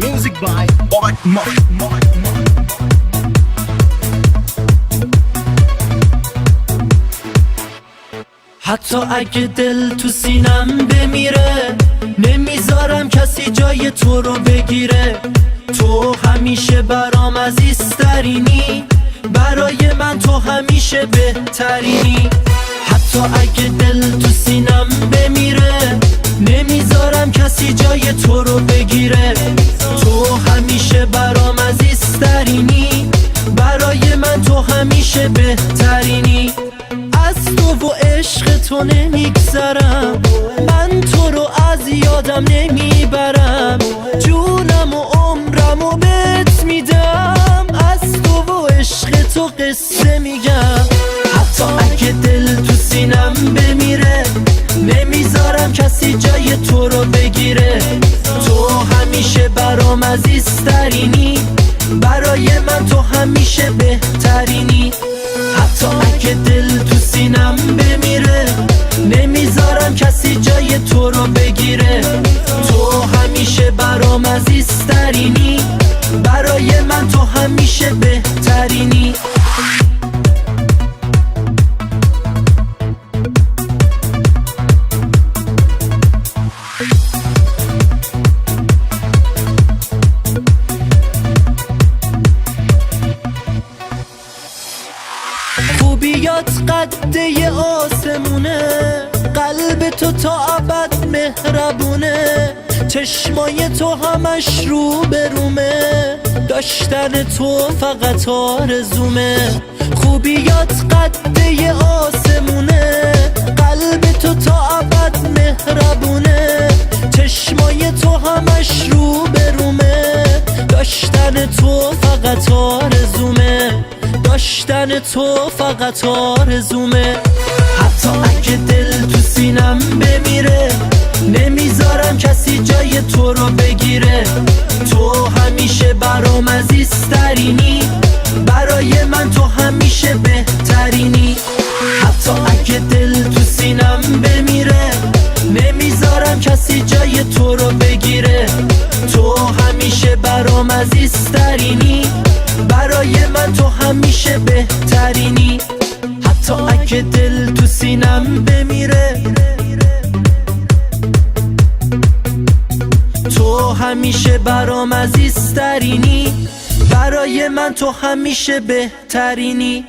Music by Mark. حتی اگه دل تو سینم بمیره نمیذارم کسی جای تو رو بگیره. تو همیشه برام عزیزترینی، برای من تو همیشه بهترینی. حتی اگه دل تو سینم بمیره نمیذارم کسی جای تو رو بگیره. تو همیشه برام عزیزترینی، برای من تو همیشه بهترینی. از تو و عشق تو نمیگذرم، من تو رو از یادم نمیبرم. جونم و عمرم و بهت میدم، از تو و عشق تو قصه میگم. حتی اگه دل تو سینم بمیره نمیذارم کسی جای تو رو بگیره. تو همیشه برام عزیزترینی، برای من تو همیشه بهترینی. حتی اگه دل تو سینم بمیره نمیذارم کسی جای تو رو بگیره. تو همیشه برام عزیزترینی، برای من تو همیشه بهترینی. خوبیات قده آسمونه، قلب تو تا ابد مهربونه. چشمای تو همش رو به رومه، داشتن تو فقط آرزومه. خوبیات قده آسمونه، قلب تو تا ابد مهربونه. چشمای تو همش رو به رومه، داشتن تو فقط آرزومه. داشتن تو فقط آرزومه. حتی اگه دل تو سینم بمیره نمیذارم کسی جای تو رو بگیره. تو همیشه برام عزیزترینی، برای من تو همیشه بهترینی. حتی اگه دل تو سینم بمیره نمیذارم کسی جای تو رو بگیره. تو همیشه برام عزیزترینی، برای من تو همیشه بهترینی. حتی اگه دل تو سینم بمیره تو همیشه برام عزیزترینی، برای من تو همیشه بهترینی.